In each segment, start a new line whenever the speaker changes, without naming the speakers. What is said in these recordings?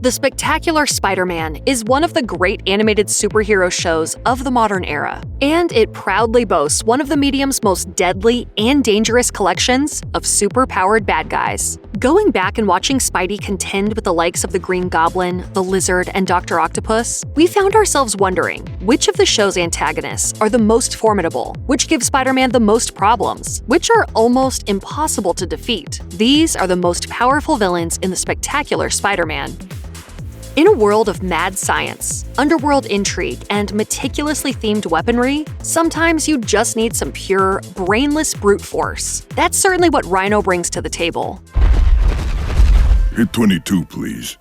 The Spectacular Spider-Man is one of the great animated superhero shows of the modern era, and it proudly boasts one of the medium's most deadly and dangerous collections of super-powered bad guys. Going back and watching Spidey contend with the likes of the Green Goblin, the Lizard, and Dr. Octopus, we found ourselves wondering which of the show's antagonists are the most formidable, which gives Spider-Man the most problems, which are almost impossible to defeat. These are the most powerful villains in the Spectacular Spider-Man. In a world of mad science, underworld intrigue, and meticulously themed weaponry, sometimes you just need some pure, brainless brute force. That's certainly what Rhino brings to the table.
Hit 22, please.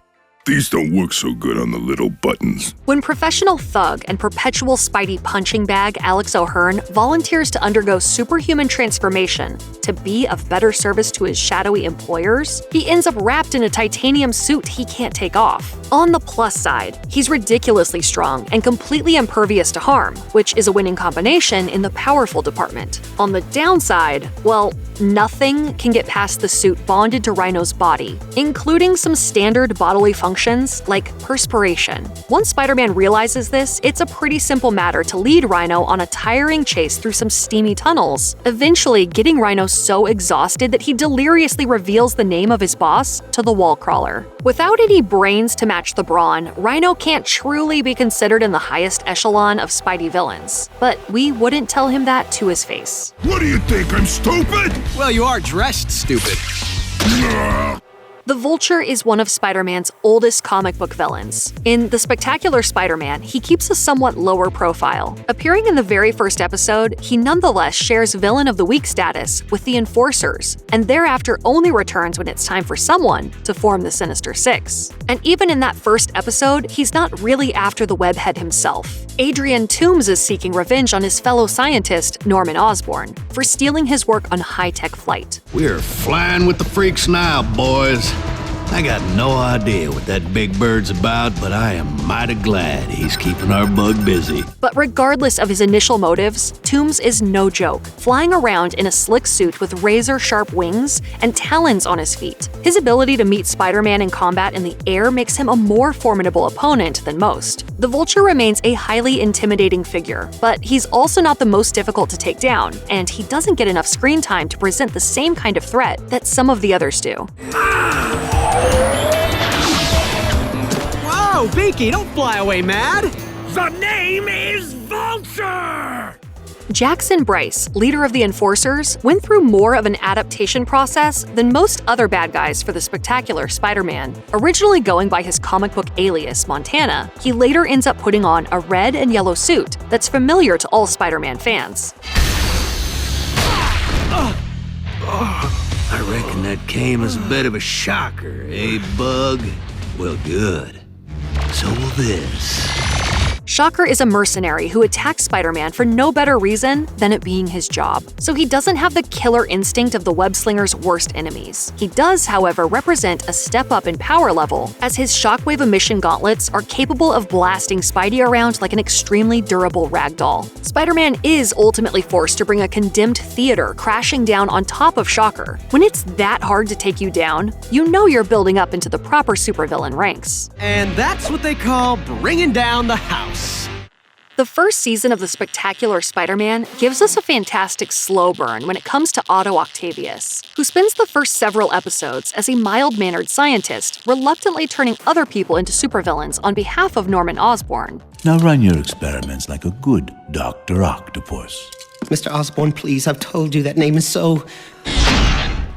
These don't work so good on the little buttons.
When professional thug and perpetual Spidey punching bag Alex O'Hearn volunteers to undergo superhuman transformation to be of better service to his shadowy employers, he ends up wrapped in a titanium suit he can't take off. On the plus side, he's ridiculously strong and completely impervious to harm, which is a winning combination in the powerful department. On the downside, well, nothing can get past the suit bonded to Rhino's body, including some standard bodily functions like perspiration. Once Spider-Man realizes this, it's a pretty simple matter to lead Rhino on a tiring chase through some steamy tunnels, eventually getting Rhino so exhausted that he deliriously reveals the name of his boss to the wall crawler. Without any brains to match the brawn, Rhino can't truly be considered in the highest echelon of Spidey villains, but we wouldn't tell him that to his face.
What do you think, I'm stupid?
Well, you are dressed stupid.
The Vulture is one of Spider-Man's oldest comic book villains. In The Spectacular Spider-Man, he keeps a somewhat lower profile. Appearing in the very first episode, he nonetheless shares Villain of the Week status with the Enforcers, and thereafter only returns when it's time for someone to form the Sinister Six. And even in that first episode, he's not really after the Webhead himself. Adrian Toomes is seeking revenge on his fellow scientist, Norman Osborn, for stealing his work on high-tech flight.
We're flying with the freaks now, boys. I got no idea what that big bird's about, but I am mighty glad he's keeping our bug busy.
But regardless of his initial motives, Toomes is no joke, flying around in a slick suit with razor-sharp wings and talons on his feet. His ability to meet Spider-Man in combat in the air makes him a more formidable opponent than most. The Vulture remains a highly intimidating figure, but he's also not the most difficult to take down, and he doesn't get enough screen time to present the same kind of threat that some of the others do.
Whoa, Binky, don't fly away mad!
The name is Vulture!
Jackson Bryce, leader of the Enforcers, went through more of an adaptation process than most other bad guys for the Spectacular Spider-Man. Originally going by his comic book alias, Montana, he later ends up putting on a red and yellow suit that's familiar to all Spider-Man fans.
I reckon that came as a bit of a shocker, eh, Bug? Well, good. So will this.
Shocker is a mercenary who attacks Spider-Man for no better reason than it being his job. So he doesn't have the killer instinct of the web-slinger's worst enemies. He does, however, represent a step up in power level, as his shockwave emission gauntlets are capable of blasting Spidey around like an extremely durable ragdoll. Spider-Man is ultimately forced to bring a condemned theater crashing down on top of Shocker. When it's that hard to take you down, you know you're building up into the proper supervillain ranks.
And that's what they call bringing down the house.
The first season of The Spectacular Spider-Man gives us a fantastic slow burn when it comes to Otto Octavius, who spends the first several episodes as a mild-mannered scientist, reluctantly turning other people into supervillains on behalf of Norman Osborn.
Now run your experiments like a good Dr. Octopus.
Mr. Osborn, please, I've told you that name is so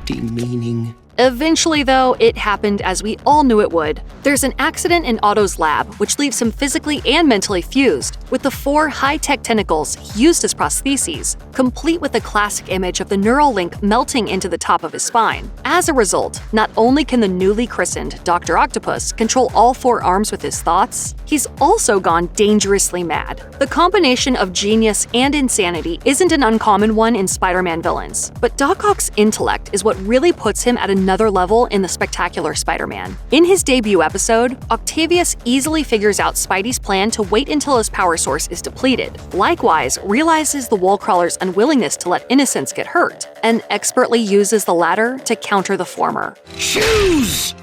demeaning.
Eventually, though, it happened as we all knew it would. There's an accident in Otto's lab, which leaves him physically and mentally fused, with the 4 high-tech tentacles he used as prostheses, complete with the classic image of the neural link melting into the top of his spine. As a result, not only can the newly christened Dr. Octopus control all 4 arms with his thoughts, he's also gone dangerously mad. The combination of genius and insanity isn't an uncommon one in Spider-Man villains, but Doc Ock's intellect is what really puts him at another level in The Spectacular Spider-Man. In his debut episode, Octavius easily figures out Spidey's plan to wait until his power source is depleted. Likewise, realizes the Wallcrawler's unwillingness to let innocents get hurt, and expertly uses the latter to counter the former.
Choose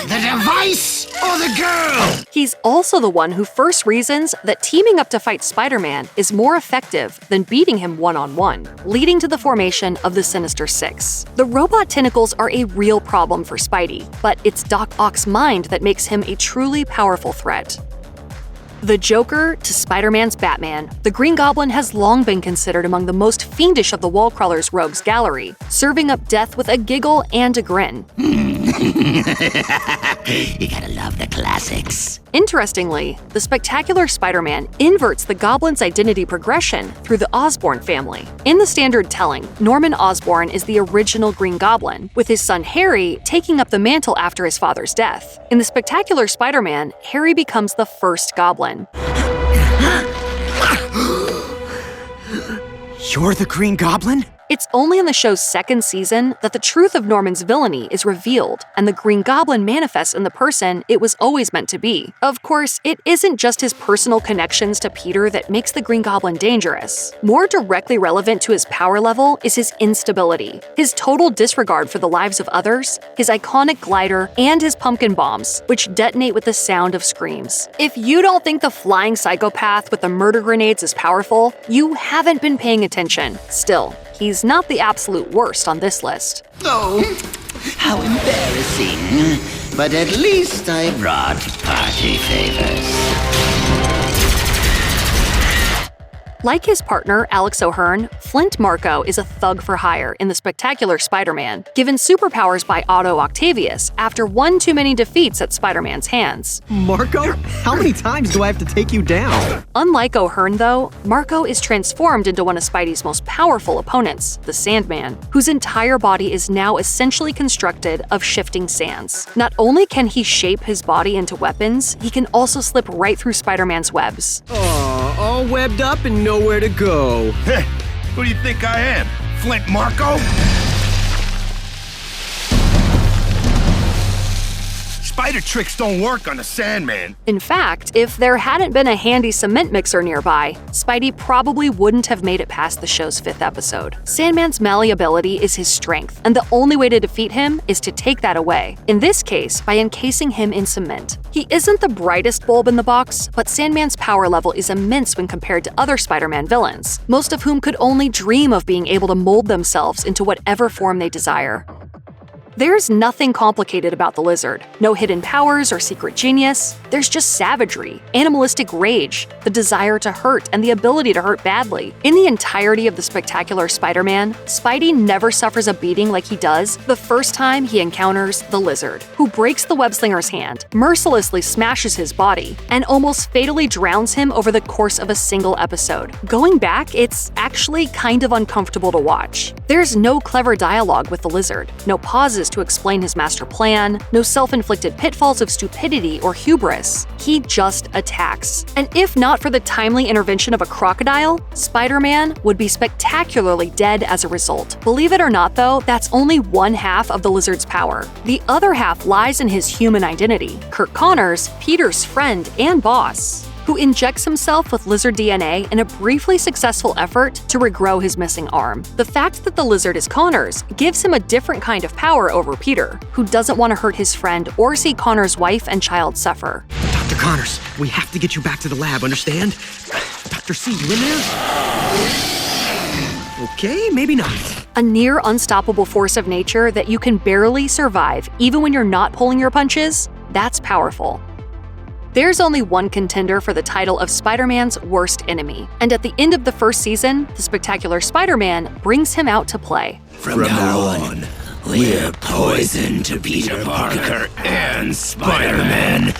the device
or the girl?
He's also the one who first reasons that teaming up to fight Spider-Man is more effective than beating him one-on-one, leading to the formation of the Sinister Six. The robot tentacles are a real problem for Spidey, but it's Doc Ock's mind that makes him a truly powerful threat. The Joker to Spider-Man's Batman, the Green Goblin has long been considered among the most fiendish of the Wallcrawler's rogues gallery, serving up death with a giggle and a grin.
You gotta love the classics.
Interestingly, the Spectacular Spider-Man inverts the Goblin's identity progression through the Osborn family. In the standard telling, Norman Osborn is the original Green Goblin, with his son Harry taking up the mantle after his father's death. In the Spectacular Spider-Man, Harry becomes the first Goblin.
You're the Green Goblin?
It's only in the show's second season that the truth of Norman's villainy is revealed, and the Green Goblin manifests in the person it was always meant to be. Of course, it isn't just his personal connections to Peter that makes the Green Goblin dangerous. More directly relevant to his power level is his instability, his total disregard for the lives of others, his iconic glider, and his pumpkin bombs, which detonate with the sound of screams. If you don't think the flying psychopath with the murder grenades is powerful, you haven't been paying attention. Still, he's not the absolute worst on this list.
Oh, how embarrassing. But at least I brought party favors.
Like his partner, Alex O'Hearn, Flint Marko is a thug for hire in the Spectacular Spider-Man, given superpowers by Otto Octavius after one too many defeats at Spider-Man's hands.
Marco, how many times do I have to take you down?
Unlike O'Hearn, though, Marko is transformed into one of Spidey's most powerful opponents, the Sandman, whose entire body is now essentially constructed of shifting sands. Not only can he shape his body into weapons, he can also slip right through Spider-Man's webs.
All webbed up and nowhere to go.
Heh, who do you think I am? Flint Marko? Spider tricks don't work on the Sandman.
In fact, if there hadn't been a handy cement mixer nearby, Spidey probably wouldn't have made it past the show's 5th episode. Sandman's malleability is his strength, and the only way to defeat him is to take that away. In this case, by encasing him in cement. He isn't the brightest bulb in the box, but Sandman's power level is immense when compared to other Spider-Man villains, most of whom could only dream of being able to mold themselves into whatever form they desire. There's nothing complicated about the Lizard. No hidden powers or secret genius. There's just savagery, animalistic rage, the desire to hurt, and the ability to hurt badly. In the entirety of the Spectacular Spider-Man, Spidey never suffers a beating like he does the first time he encounters the Lizard, who breaks the webslinger's hand, mercilessly smashes his body, and almost fatally drowns him over the course of a single episode. Going back, it's actually kind of uncomfortable to watch. There's no clever dialogue with the Lizard, no pauses to explain his master plan, no self-inflicted pitfalls of stupidity or hubris. He just attacks. And if not for the timely intervention of a crocodile, Spider-Man would be spectacularly dead as a result. Believe it or not, though, that's only one half of the Lizard's power. The other half lies in his human identity. Curt Connors, Peter's friend and boss, who injects himself with lizard DNA in a briefly successful effort to regrow his missing arm. The fact that the Lizard is Connors gives him a different kind of power over Peter, who doesn't want to hurt his friend or see Connors' wife and child suffer.
Dr. Connors, we have to get you back to the lab, understand? Dr. C, you in there? Okay, maybe not.
A near unstoppable force of nature that you can barely survive even when you're not pulling your punches, that's powerful. There's only one contender for the title of Spider-Man's worst enemy, and at the end of the first season, the Spectacular Spider-Man brings him out to play.
From now on, we're poison to Peter Parker and Spider-Man.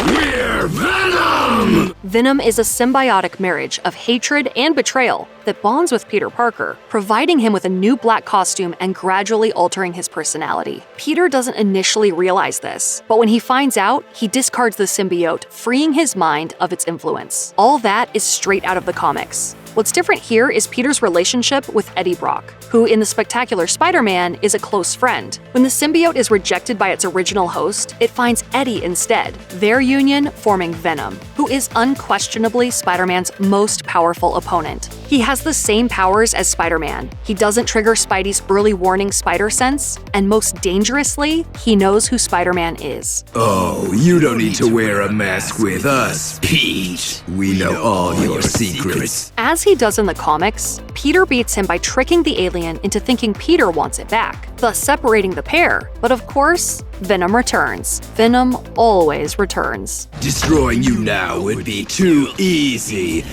We're Venom!
Venom is a symbiotic marriage of hatred and betrayal that bonds with Peter Parker, providing him with a new black costume and gradually altering his personality. Peter doesn't initially realize this, but when he finds out, he discards the symbiote, freeing his mind of its influence. All that is straight out of the comics. What's different here is Peter's relationship with Eddie Brock, who in the Spectacular Spider-Man is a close friend. When the symbiote is rejected by its original host, it finds Eddie instead, their union forming Venom, who is unquestionably Spider-Man's most powerful opponent. He has the same powers as Spider-Man. He doesn't trigger Spidey's early warning spider sense, and most dangerously, he knows who Spider-Man is.
Oh, you don't need to wear a mask with us, Pete. We know all your secrets.
As he does in the comics, Peter beats him by tricking the alien into thinking Peter wants it back, thus separating the pair. But of course, Venom returns. Venom always returns.
Destroying you now would be too easy.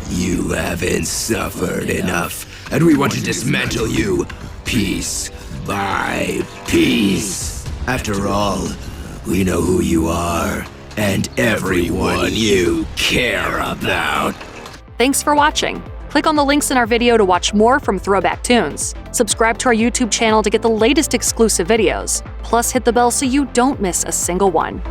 You haven't suffered enough, and we want to dismantle you piece by piece. After all, we know who you are, and everyone you care about.
Thanks for watching. Click on the links in our video to watch more from Throwback Tunes. Subscribe to our YouTube channel to get the latest exclusive videos. Plus, hit the bell so you don't miss a single one.